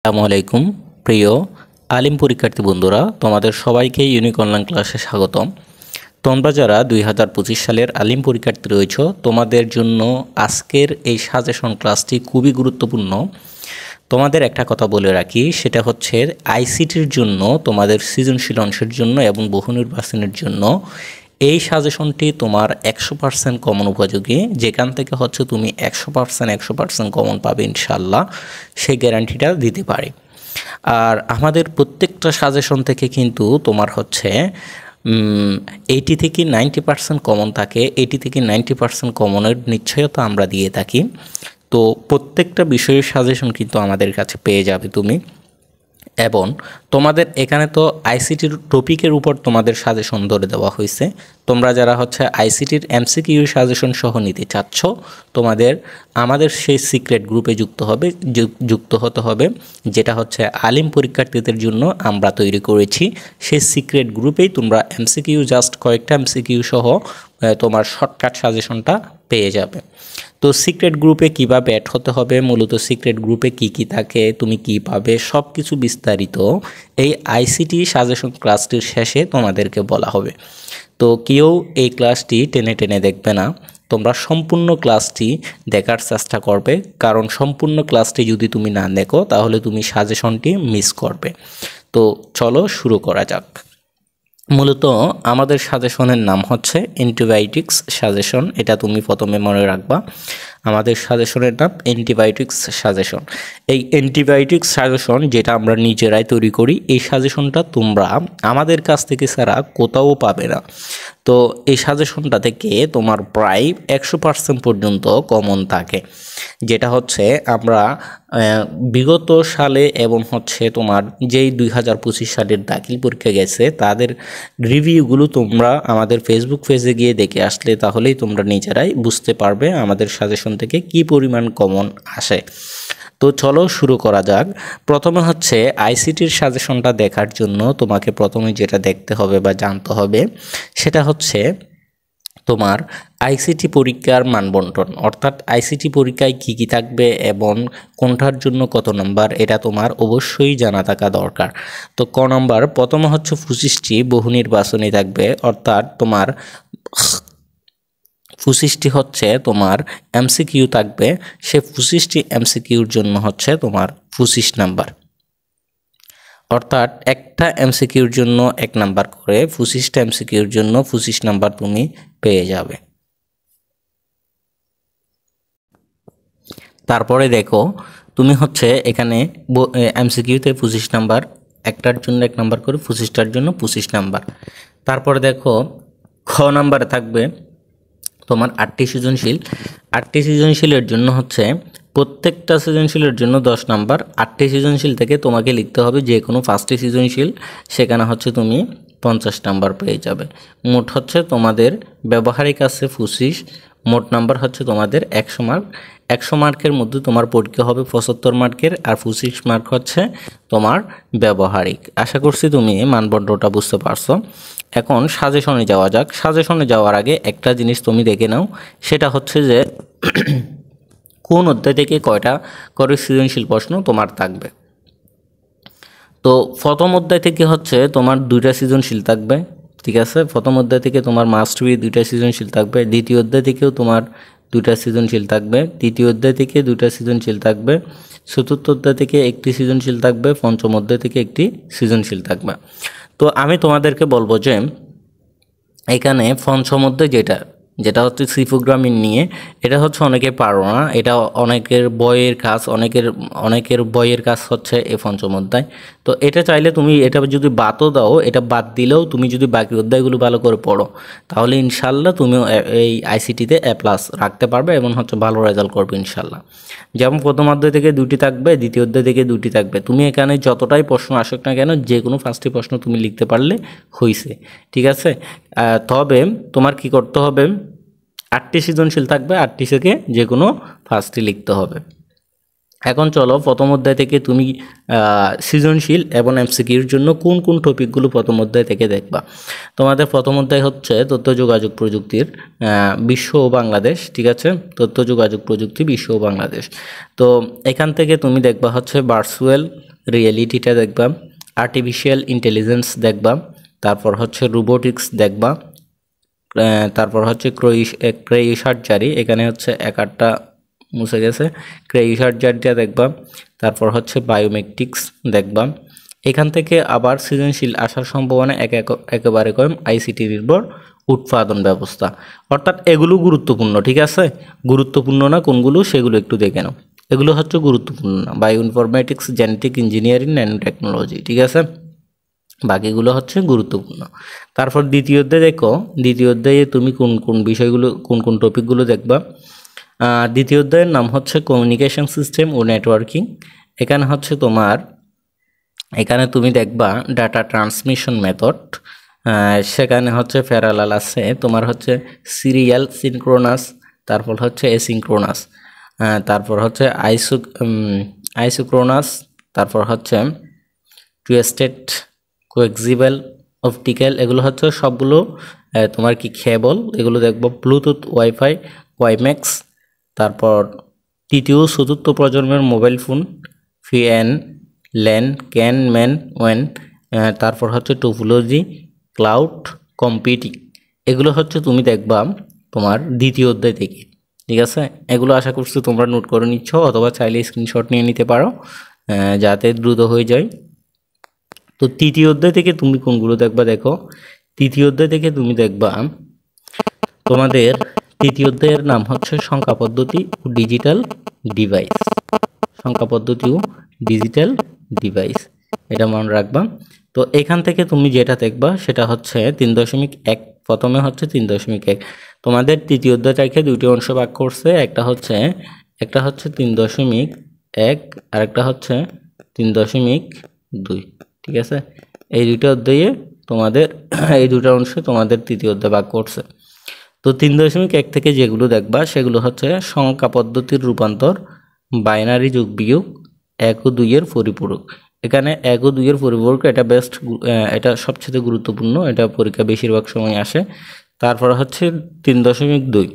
আসসালামু আলাইকুম প্রিয় আলিম পরীক্ষার্থী বন্ধুরা, তোমাদের সবাইকে ইউনিক অনলাইন ক্লাসে স্বাগতম। তোমরা যারা 2025 সালের আলিম পরীক্ষার্থী রয়েছো, তোমাদের জন্য আজকের এই সাজেশন ক্লাসটি খুবই গুরুত্বপূর্ণ। তোমাদের একটা কথা বলে রাখি, সেটা হচ্ছে আইসিটির জন্য, তোমাদের সৃজনশীল অংশের জন্য এবং বহু নির্বাচনের জন্য এই সাজেশনটি তোমার 100% কমন উপযোগী। যেখান থেকে হচ্ছে তুমি 100% কমন পাবে ইনশাল্লাহ, সেই গ্যারান্টিটা দিতে পারি। আর আমাদের প্রত্যেকটা সাজেশন থেকে কিন্তু তোমার হচ্ছে 80 থেকে 90% কমন থাকে। 80 থেকে 90% কমনের নিশ্চয়তা আমরা দিয়ে থাকি। তো প্রত্যেকটা বিষয়ের সাজেশন কিন্তু আমাদের কাছে পেয়ে যাবে তুমি। এবং তোমাদের এখানে তো আইসিটির টপিকের উপর তোমাদের সাজেশন ধরে দেওয়া হয়েছে। তোমরা যারা হচ্ছে আইসিটির এমসিকিউ সাজেশন সহ নিতে চাচ্ছ, তোমাদের আমাদের সেই সিক্রেট গ্রুপে যুক্ত হতে হবে, যেটা হচ্ছে আলিম পরীক্ষার্থীদের জন্য আমরা তৈরি করেছি। সেই সিক্রেট গ্রুপেই তোমরা এমসিকিউ, জাস্ট কয়েকটা এমসিকিউ সহ তোমার শর্টকাট সাজেশনটা পেয়ে যাবে। তো সিক্রেট গ্রুপে কীভাবে অ্যাড হতে হবে, মূলত সিক্রেট গ্রুপে কি কি থাকে, তুমি কি পাবে, সব কিছু বিস্তারিত এই আইসিটি সাজেশন ক্লাসটির শেষে তোমাদেরকে বলা হবে। তো কেউ এই ক্লাসটি টেনে টেনে দেখবে না, তোমরা সম্পূর্ণ ক্লাসটি দেখার চেষ্টা করবে, কারণ সম্পূর্ণ ক্লাসটি যদি তুমি না দেখো তাহলে তুমি সাজেশনটি মিস করবে। তো চলো শুরু করা যাক। মূলত আমাদের সাজেশনের নাম হচ্ছে অ্যান্টিবায়োটিক্স সাজেশন। এটা তুমি প্রথমে মনে রাখবা, আমাদের সাজেশনের নাম অ্যান্টিবায়োটিক্স সাজেশন। এই অ্যান্টিবায়োটিক্স সাজেশন যেটা আমরা নিজেরাই তৈরি করি, এই সাজেশনটা তোমরা আমাদের কাছ থেকে ছাড়া কোথাও পাবে না। তো এই সাজেশনটা থেকে তোমার প্রায় 100% পর্যন্ত কমন থাকে, যেটা হচ্ছে আমরা বিগত সালে এবং হচ্ছে তোমার যেই 2025 সালের দাখিল পরীক্ষা গেছে তাদের রিভিউগুলো তোমরা আমাদের ফেসবুক পেজে গিয়ে দেখে আসলে তাহলেই তোমরা নিজেরাই বুঝতে পারবে আমাদের সাজেশন থেকে কি পরিমাণ কমন আসে। তো চলো শুরু করা যাক। প্রথমে হচ্ছে আইসিটির সাজেশনটা দেখার জন্য তোমাকে প্রথমে যেটা দেখতে হবে বা জানতে হবে, সেটা হচ্ছে তোমার আইসিটি পরীক্ষার মানবন্টন, অর্থাৎ আইসিটি পরীক্ষায় কি কি থাকবে এবং কোনটার জন্য কত নম্বর, এটা তোমার অবশ্যই জানা থাকা দরকার। তো ক নম্বর, প্রথমে হচ্ছে 25টি বহু নির্বাচনী থাকবে, অর্থাৎ তোমার 25টি হচ্ছে তোমার এমসিকিউ থাকবে। সে 25টি এমসিকিউর জন্য হচ্ছে তোমার 25 নাম্বার, অর্থাৎ একটা এমসিকিউর জন্য 1 নাম্বার করে 25টা এমসিকিউর জন্য 25 নাম্বার তুমি পেয়ে যাবে। তারপরে দেখো তুমি হচ্ছে এখানে এমসিকিউতে 25 নাম্বার, একটার জন্য 1 নাম্বার করে 25টার জন্য 25 নাম্বার। তারপরে দেখো খ নাম্বারে থাকবে তোমার 8টি সৃজনশীল। 8টি সৃজনশীলের জন্য হচ্ছে প্রত্যেকটা সৃজনশীলের জন্য 10 নাম্বার। 8টি সৃজনশীল থেকে তোমাকে লিখতে হবে যে কোনো 5টি সৃজনশীল, সেখানে হচ্ছে তুমি 50 নাম্বার পেয়ে যাবে। মোট হচ্ছে তোমাদের ব্যবহারিক আছে 25, মোট নাম্বার হচ্ছে তোমাদের 100 মার্ক। 100 মার্কের মধ্যে তোমার পরীক্ষা হবে 75 মার্কের, আর 25 মার্ক হচ্ছে তোমার ব্যবহারিক। আশা করছি তুমি মানদণ্ডটা বুঝতে পারছো। এখন সাজেশনে যাওয়া যাক। সাজেশনে যাওয়ার আগে একটা জিনিস তুমি দেখে নাও, সেটা হচ্ছে যে কোন অধ্যায় থেকে কয়টা করে সৃজনশীল প্রশ্ন তোমার থাকবে। তো প্রথম অধ্যায় থেকে হচ্ছে তোমার 2টা সৃজনশীল থাকবে, ঠিক আছে। প্রথম অধ্যায় থেকে তোমার মাস্ট বি 2টা সৃজনশীল থাকবে। দ্বিতীয় অধ্যায় থেকেও তোমার 2টা সৃজনশীল থাকবে। তৃতীয় অধ্যায় থেকে 2টা সৃজনশীল থাকবে। চতুর্থ অধ্যায় থেকে 1টি সৃজনশীল থাকবে। পঞ্চম অধ্যায় থেকে 1টি সৃজনশীল থাকবে। তো আমি তোমাদেরকে বলবো যে এখানে পঞ্চম অধ্যায় যেটা হচ্ছে সি প্রোগ্রামিং নিয়ে, এটা হচ্ছে অনেকে পারো না, এটা অনেকের বইয়ের কাজ, অনেকের বইয়ের কাজ হচ্ছে এই পঞ্চম অধ্যায়। তো এটা চাইলে তুমি এটা যদি বাদও দাও, এটা বাদ দিলেও তুমি যদি বাকি অধ্যায়গুলো ভালো করে পড়ো, তাহলে ইনশাল্লাহ তুমিও এই আইসিটিতে A+ রাখতে পারবে এবং হচ্ছে ভালো রেজাল্ট করবে ইনশাল্লাহ। যেমন প্রথম অধ্যায় থেকে 2টি থাকবে, দ্বিতীয় অধ্যায় থেকে 2টি থাকবে। তুমি এখানে যতটাই প্রশ্ন আসুক না কেন, যে কোনো 5টি প্রশ্ন তুমি লিখতে পারলে হয়েছে, ঠিক আছে। তবে তোমার কি করতে হবে, 8টি সৃজনশীল থাকবে, 8টি থেকে যে কোনো 5টি লিখতে হবে। এখন চলো প্রথম অধ্যায় থেকে তুমি সৃজনশীল এবং এমসিকিউর জন্য কোন কোন টপিকগুলো প্রথম অধ্যায় থেকে দেখবা। তোমাদের প্রথম অধ্যায় হচ্ছে তথ্য যোগাযোগ প্রযুক্তির বিশ্ব ও বাংলাদেশ, ঠিক আছে, তথ্য যোগাযোগ প্রযুক্তি বিশ্ব ও বাংলাদেশ। তো এখান থেকে তুমি দেখবা হচ্ছে ভার্চুয়াল রিয়েলিটিটা দেখবা, আর্টিফিশিয়াল ইন্টেলিজেন্স দেখবা, তারপর হচ্ছে রোবোটিক্স দেখবা, তারপর হচ্ছে ক্রেই সার্জারি, এখানে হচ্ছে এক আটটা মুছে গেছে, ক্রেই সার্জারিটা দেখবা, তারপর হচ্ছে বায়োমেট্রিক্স দেখবা। এখান থেকে আবার সৃজনশীল আসার সম্ভাবনা একেবারে কম, আইসিটি নির্ভর উৎপাদন ব্যবস্থা, অর্থাৎ এগুলো গুরুত্বপূর্ণ, ঠিক আছে। গুরুত্বপূর্ণ না কোনগুলো সেগুলো একটু দেখে নাও, এগুলো হচ্ছে গুরুত্বপূর্ণ না, bio informatics, genetic engineering, nano technology, ঠিক আছে। বাকিগুলো হচ্ছে গুরুত্বপূর্ণ। তারপর দ্বিতীয় অধ্যায় দেখো, দ্বিতীয় অধ্যায়ে তুমি কোন কোন বিষয়গুলো, কোন কোন টপিকগুলো দেখবা। দ্বিতীয় অধ্যায়ের নাম হচ্ছে কমিউনিকেশন সিস্টেম ও নেটওয়ার্কিং। এখানে হচ্ছে তোমার, এখানে তুমি দেখবা ডাটা ট্রান্সমিশন মেথড, সেখানে হচ্ছে প্যারালাল আছে, তোমার হচ্ছে সিরিয়াল, সিনক্রোনাস, তারপর হচ্ছে এসিনক্রোনাস, তারপর হচ্ছে আইসোক্রোনাস, তারপর হচ্ছে টুয়েস্টেড, কোএক্সিবল, অপটিক্যাল, এগুলো হচ্ছে সবগুলো তোমার কি কেবল, এগুলো দেখবো। ব্লুটুথ, ওয়াইফাই, ওয়াইম্যাক্স, তারপর তৃতীয় চতুর্থ প্রজন্মের মোবাইল ফোন, ফিএন, ল্যান, ক্যান, ম্যান, ওয়েন, তারপর হচ্ছে টোপোলজি, ক্লাউড কম্পিউটিং, এগুলো হচ্ছে তুমি দেখবা তোমার দ্বিতীয় অধ্যায় থেকে, ঠিক আছে। এগুলো আশা করছি তোমরা নোট করে নিচ্ছ, অথবা চাইলে স্ক্রিনশট নিয়ে নিতে পারো, যাতে দ্রুত হয়ে যায়। তো তৃতীয় অধ্যায় থেকে তুমি কোনগুলো দেখবা দেখো, তৃতীয় অধ্যায় থেকে তুমি দেখবা তোমাদের তৃতীয় অধ্যায়ের নাম হচ্ছে সংখ্যা পদ্ধতি ও ডিজিটাল ডিভাইস, সংখ্যা পদ্ধতি ও ডিজিটাল ডিভাইস, এটা মনে রাখবা। তো এখান থেকে তুমি যেটা দেখবা সেটা হচ্ছে 3.1, প্রথমে হচ্ছে 3.1, তোমাদের তৃতীয় অধ্যায়টাকে দুইটি অংশ ভাগ করছে, একটা হচ্ছে 3.1 আর একটা হচ্ছে 3.2, ঠিক আছে। এই দুইটা অধ্যায়ে তোমাদের এই দুটো অংশে তোমাদের তৃতীয় অধ্যায় ভাগ করছে। তো 3.1 থেকে যেগুলো দেখবা সেগুলো হচ্ছে সংখ্যা পদ্ধতির রূপান্তর, বাইনারি যোগ বিয়োগ, 1 ও 2 এর পরিপূরক। এখানে 1 ও 2 এর পরিপূরক, এটা এটা সবচেয়ে গুরুত্বপূর্ণ, এটা পরীক্ষা বেশিরভাগ সময় আসে। তারপর হচ্ছে 3.2,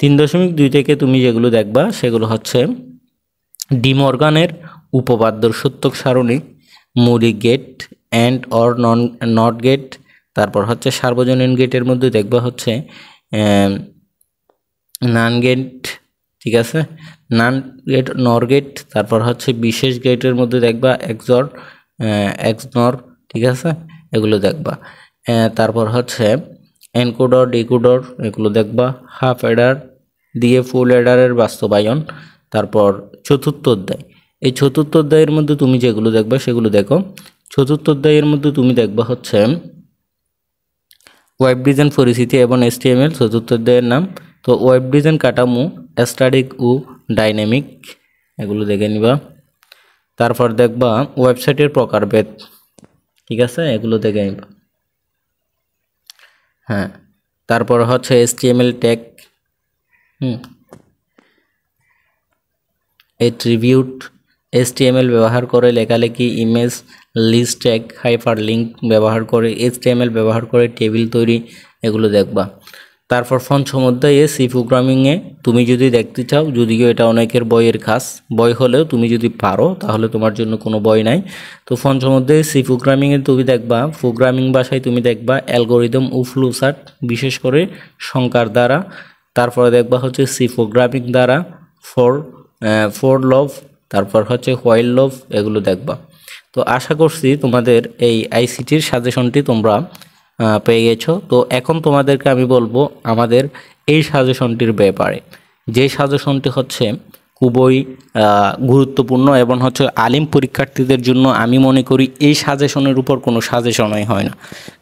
3.2 থেকে তুমি যেগুলো দেখবা সেগুলো হচ্ছে ডি মর্গানের উপপাদ্যর সূত্রক সারণী, মৌলিক gate, and or not gate, তারপর হচ্ছে সার্বজনীন গেটের মধ্যে দেখবা হচ্ছে নান গেট, ঠিক আছে, নান গেট, নর গেট, তারপর হচ্ছে বিশেষ গেটের মধ্যে দেখবা এক্সর, এক্সনর, ঠিক আছে, এগুলো দেখবা। তারপর হচ্ছে এনকোডর, ডিকোডর, এগুলো দেখবা। হাফ অ্যাডার দিয়ে ফুল অ্যাডারের বাস্তবায়ন। তারপর চতুর্থ অধ্যায়, এই চতুর্থ অধ্যায়ের মধ্যে তুমি যেগুলো দেখবা সেগুলো দেখো। চতুর্থ অধ্যায়ের মধ্যে তুমি দেখবা হচ্ছে ওয়েব ডিজাইন পরিস্থিতি এবং HTML, চতুর্থ অধ্যায়ের নাম। তো ওয়েব ডিজাইন কাঠামো, স্ট্যাটিক ও ডাইনামিক, এগুলো দেখে নিবা। তারপর দেখবা ওয়েবসাইটের প্রকারভেদ, ঠিক আছে, এগুলো দেখে নিবা। হ্যাঁ, তারপর হচ্ছে HTML ট্যাগ, অ্যাট্রিবিউট, HTML ব্যবহার করে লেখালেখি, image, list tag, hyper link ব্যবহার করে, HTML ব্যবহার করে টেবিল তৈরি, এগুলো দেখবা। তারপর পঞ্চম অধ্যায়ে সি প্রোগ্রামিংয়ে তুমি যদি দেখতে চাও, যদিও এটা অনেকের বইয়ের কাজ, বই হলেও তুমি যদি পারো তাহলে তোমার জন্য কোনো বই নাই। তো পঞ্চম অধ্যায়ে সি প্রোগ্রামিংয়ে তুমি দেখবা, প্রোগ্রামিং ভাষায় তুমি দেখবা অ্যালগোরিদম ও ফ্লোচার্ট, বিশেষ করে সংখ্যার দ্বারা। তারপরে দেখবা হচ্ছে সি প্রোগ্রামিং দ্বারা ফর লভ, তারপর হচ্ছে হোয়াইল লভ, এগুলো দেখবা। তো আশা করছি তোমাদের এই আইসিটির সাজেশনটি তোমরা পেয়ে গেছো। তো এখন তোমাদেরকে আমি বলবো আমাদের এই সাজেশনটির ব্যাপারে, যে সাজেশনটি হচ্ছে খুবই গুরুত্বপূর্ণ এবং হচ্ছে আলিম পরীক্ষার্থীদের জন্য আমি মনে করি এই সাজেশনের উপর কোনো সাজেশনই হয় না।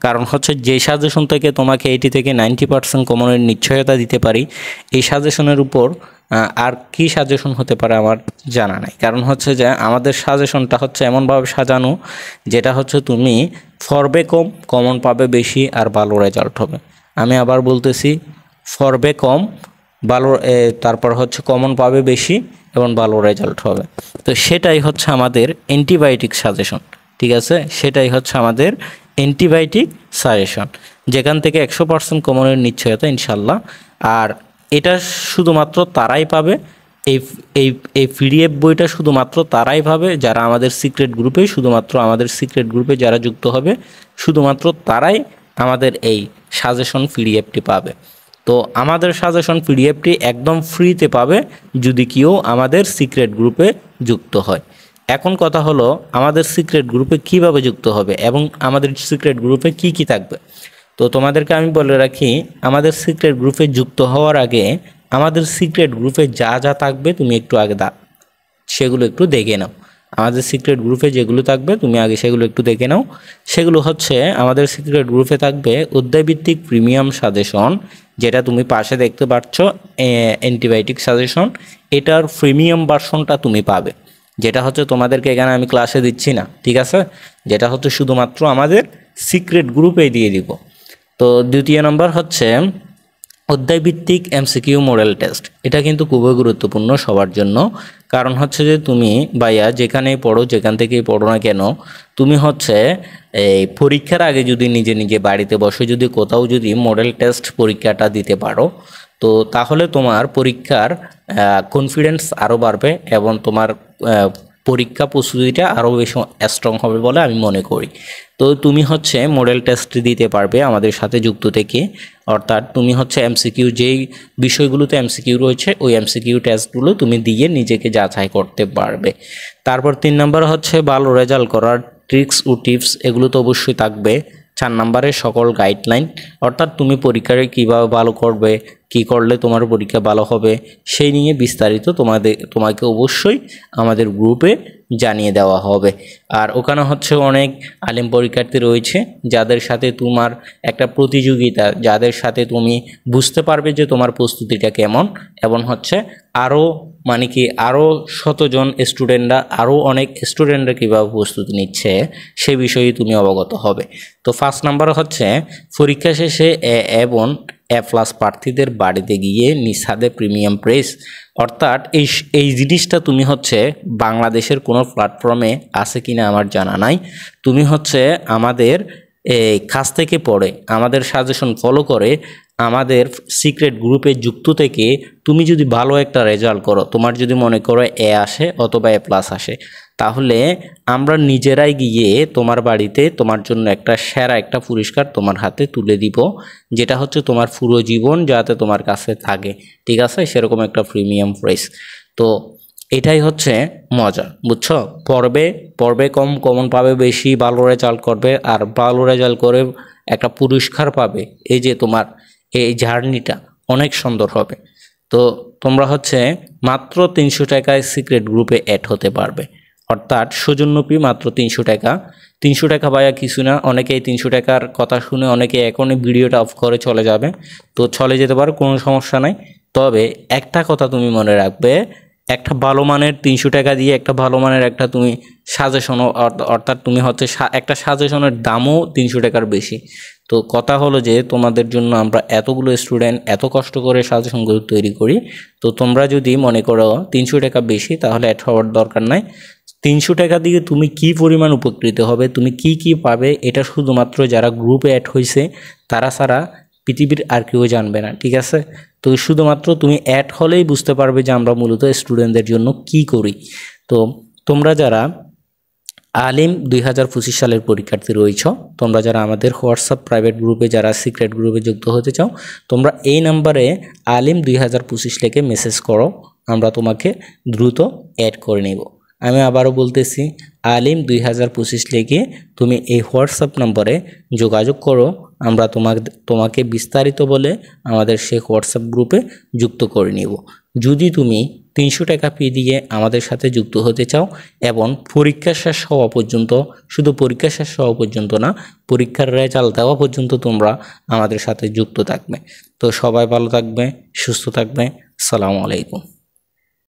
কারণ হচ্ছে যে সাজেশন থেকে তোমাকে 80 থেকে 90% কমনের নিশ্চয়তা দিতে পারি, এই সাজেশনের উপর আর কি সাজেশন হতে পারে আমার জানা নাই। কারণ হচ্ছে যে আমাদের সাজেশনটা হচ্ছে এমনভাবে সাজানো যেটা হচ্ছে তুমি ফরবে কম, কমন পাবে বেশি, আর ভালো রেজাল্ট হবে। আমি আবার বলতেছি, ফরবে কম, ভালো, তারপর হচ্ছে কমন পাবে বেশি এবং ভালো রেজাল্ট হবে। তো সেটাই হচ্ছে আমাদের অ্যান্টিবায়োটিক সাজেশন, ঠিক আছে, সেটাই হচ্ছে আমাদের অ্যান্টিবায়োটিক সাজেশন, যেখান থেকে 100% কমনের নিশ্চয়তা ইনশাল্লাহ। আর এটা শুধুমাত্র তারাই পাবে এই এই এই পিডিএফ বইটা শুধুমাত্র তারাই পাবে যারা আমাদের সিক্রেট গ্রুপে, শুধুমাত্র আমাদের সিক্রেট গ্রুপে যারা যুক্ত হবে শুধুমাত্র তারাই আমাদের এই সাজেশন পিডিএফটি পাবে। তো আমাদের সাজেশন পিডিএফটি একদম ফ্রিতে পাবে যদি কেউ আমাদের সিক্রেট গ্রুপে যুক্ত হয়। এখন কথা হলো আমাদের সিক্রেট গ্রুপে কিভাবে যুক্ত হবে এবং আমাদের সিক্রেট গ্রুপে কি কি থাকবে। তো তোমাদেরকে আমি বলে রাখি, আমাদের সিক্রেট গ্রুপে যুক্ত হওয়ার আগে আমাদের সিক্রেট গ্রুপে যা যা থাকবে তুমি একটু আগে সেগুলো একটু দেখে নাও। আমাদের সিক্রেট গ্রুপে যেগুলো থাকবে তুমি আগে সেগুলো একটু দেখে নাও। সেগুলো হচ্ছে আমাদের সিক্রেট গ্রুপে থাকবে অধ্যায়ভিত্তিক প্রিমিয়াম সাজেশন, যেটা তুমি পাশে দেখতে পাচ্ছ অ্যান্টিবায়োটিক সাজেশন, এটার প্রিমিয়াম ভার্সনটা তুমি পাবে, যেটা হচ্ছে তোমাদেরকে এখানে আমি ক্লাসে দিচ্ছি না, ঠিক আছে, যেটা হচ্ছে শুধুমাত্র আমাদের সিক্রেট গ্রুপে দিয়ে দিব। তো দ্বিতীয় নম্বর হচ্ছে অধ্যায়ভিত্তিক এমসিকিউ মডেল টেস্ট। এটা কিন্তু খুবই গুরুত্বপূর্ণ সবার জন্য, কারণ হচ্ছে যে তুমি ভাইয়া যেখানেই পড়ো, যেখান থেকেই পড়ো না কেন, তুমি হচ্ছে এই পরীক্ষার আগে যদি নিজে নিজে বাড়িতে বসে যদি কোথাও যদি মডেল টেস্ট পরীক্ষাটা দিতে পারো, তো তাহলে তোমার পরীক্ষার কনফিডেন্স আরও বাড়বে এবং তোমার পরীক্ষা প্রস্তুতিটা আরও বেশি স্ট্রং হবে বলে আমি মনে করি। তো তুমি হচ্ছে মডেল টেস্ট দিতে পারবে আমাদের সাথে যুক্ত থেকে, অর্থাৎ তুমি হচ্ছে এমসিকিউ যেই বিষয়গুলোতে এমসিকিউ রয়েছে ওই এমসিকিউ টেস্টগুলো তুমি দিয়ে নিজেকে যাচাই করতে পারবে। তারপর 3 নম্বর হচ্ছে ভালো রেজাল্ট করার ট্রিক্স ও টিপস, এগুলো তো অবশ্যই থাকবে। 4 নম্বরে সকল গাইডলাইন, অর্থাৎ তুমি পরীক্ষায় কীভাবে ভালো করবে, কি করলে তোমার পরীক্ষা ভালো হবে সেই নিয়ে বিস্তারিত তোমাকে অবশ্যই আমাদের গ্রুপে জানিয়ে দেওয়া হবে। আর ওখানে হচ্ছে অনেক আলিম পরীক্ষার্থী রয়েছে যাদের সাথে তোমার একটা প্রতিযোগিতা, যাদের সাথে তুমি বুঝতে পারবে যে তোমার প্রস্তুতিটা কেমন, এবং হচ্ছে আরও মানে কি আরও শতজন স্টুডেন্টরা, আরও অনেক স্টুডেন্টরা কীভাবে প্রস্তুতি নিচ্ছে সে বিষয়ে তুমি অবগত হবে। তো 1 নাম্বার হচ্ছে পরীক্ষা শেষে এবং এ প্লাস প্রার্থীদের বাড়িতে গিয়ে নিঃস্বাদে প্রিমিয়াম প্রেস, অর্থাৎ এই জিনিসটা তুমি হচ্ছে বাংলাদেশের কোনো প্ল্যাটফর্মে আছে কিনা আমার জানা নাই। তুমি হচ্ছে আমাদের এই কাছ থেকে পড়ে আমাদের সাজেশন ফলো করে আমাদের সিক্রেট গ্রুপে যুক্ত থেকে তুমি যদি ভালো একটা রেজাল্ট করো, তোমার যদি মনে করো এ আসে অথবা এ প্লাস আসে, তাহলে আমরা নিজেরাই গিয়ে তোমার বাড়িতে তোমার জন্য একটা সেরা একটা পুরস্কার তোমার হাতে তুলে দিব, যেটা হচ্ছে তোমার পুরো জীবন যাতে তোমার কাছে থাকে, ঠিক আছে, সেরকম একটা প্রিমিয়াম প্রাইস। তো এটাই হচ্ছে মজা, বুঝছো। পড়বে কম, কমন পাবে বেশি, ভালো রেজাল্ট করবে আর ভালো রেজাল্ট করে একটা পুরস্কার পাবে। এই যে তোমার এই জার্নিটা অনেক সুন্দর হবে। তো তোমরা হচ্ছে মাত্র 300 টাকায় সিক্রেট গ্রুপে অ্যাড হতে পারবে, অর্থাৎ সৌজন্য ফি মাত্র 300 টাকা। 300 টাকা ভাইয়া কিছু না, অনেকেই 300 টাকার কথা শুনে অনেকে এখনই ভিডিওটা অফ করে চলে যাবে, তো চলে যেতে পারো, কোনো সমস্যা নাই। তবে একটা কথা তুমি মনে রাখবে, একটা ভালো মানের 300 টাকা দিয়ে একটা ভালো মানের একটা তুমি সাজেশন, অর্থাৎ তুমি হচ্ছে একটা সাজেশনের দামও 300 টাকার বেশি। তো কথা হলো যে তোমাদের জন্য আমরা এতগুলো স্টুডেন্ট এত কষ্ট করে সাজেশনগুলো তৈরি করি, তো তোমরা যদি মনে করো 300 টাকা বেশি তাহলে অ্যাড হওয়ার দরকার নাই। 300 টাকা দিয়ে তুমি কি পরিমাণ উপকৃত হবে, তুমি কি পাবে, এটা শুধুমাত্র যারা গ্রুপে অ্যাড হয়েছে তারা ছাড়া পৃথিবীর আর কেউ জানবে না, ঠিক আছে। তো শুধুমাত্র তুমি অ্যাড হলেই বুঝতে পারবে যে আমরা মূলত স্টুডেন্টদের জন্য কি করি। তো তোমরা যারা আলিম 2025 সালের পরীক্ষার্থী রয়েছ, তোমরা যারা আমাদের হোয়াটসঅ্যাপ প্রাইভেট গ্রুপে যারা সিক্রেট গ্রুপে যুক্ত হতে চাও, তোমরা এই নাম্বারে আলিম 2025 লিখে মেসেজ করো, আমরা তোমাকে দ্রুত অ্যাড করে নেব। আমি আবারও বলতেছি, আলিম 2025 লিখে তুমি এই হোয়াটসঅ্যাপ নম্বরে যোগাযোগ করো, আমরা তোমাকে বিস্তারিত বলে আমাদের সেই হোয়াটসঅ্যাপ গ্রুপে যুক্ত করে নেব। যদি তুমি 300 টাকা ফি দিয়ে আমাদের সাথে যুক্ত হতে চাও এবং পরীক্ষা শেষ হওয়া পর্যন্ত, শুধু পরীক্ষা শেষ হওয়া পর্যন্ত না, পরীক্ষার রেজাল্ট দেওয়া পর্যন্ত তোমরা আমাদের সাথে যুক্ত থাকবে। তো সবাই ভালো থাকবে, সুস্থ থাকবে, আসসালামু আলাইকুম।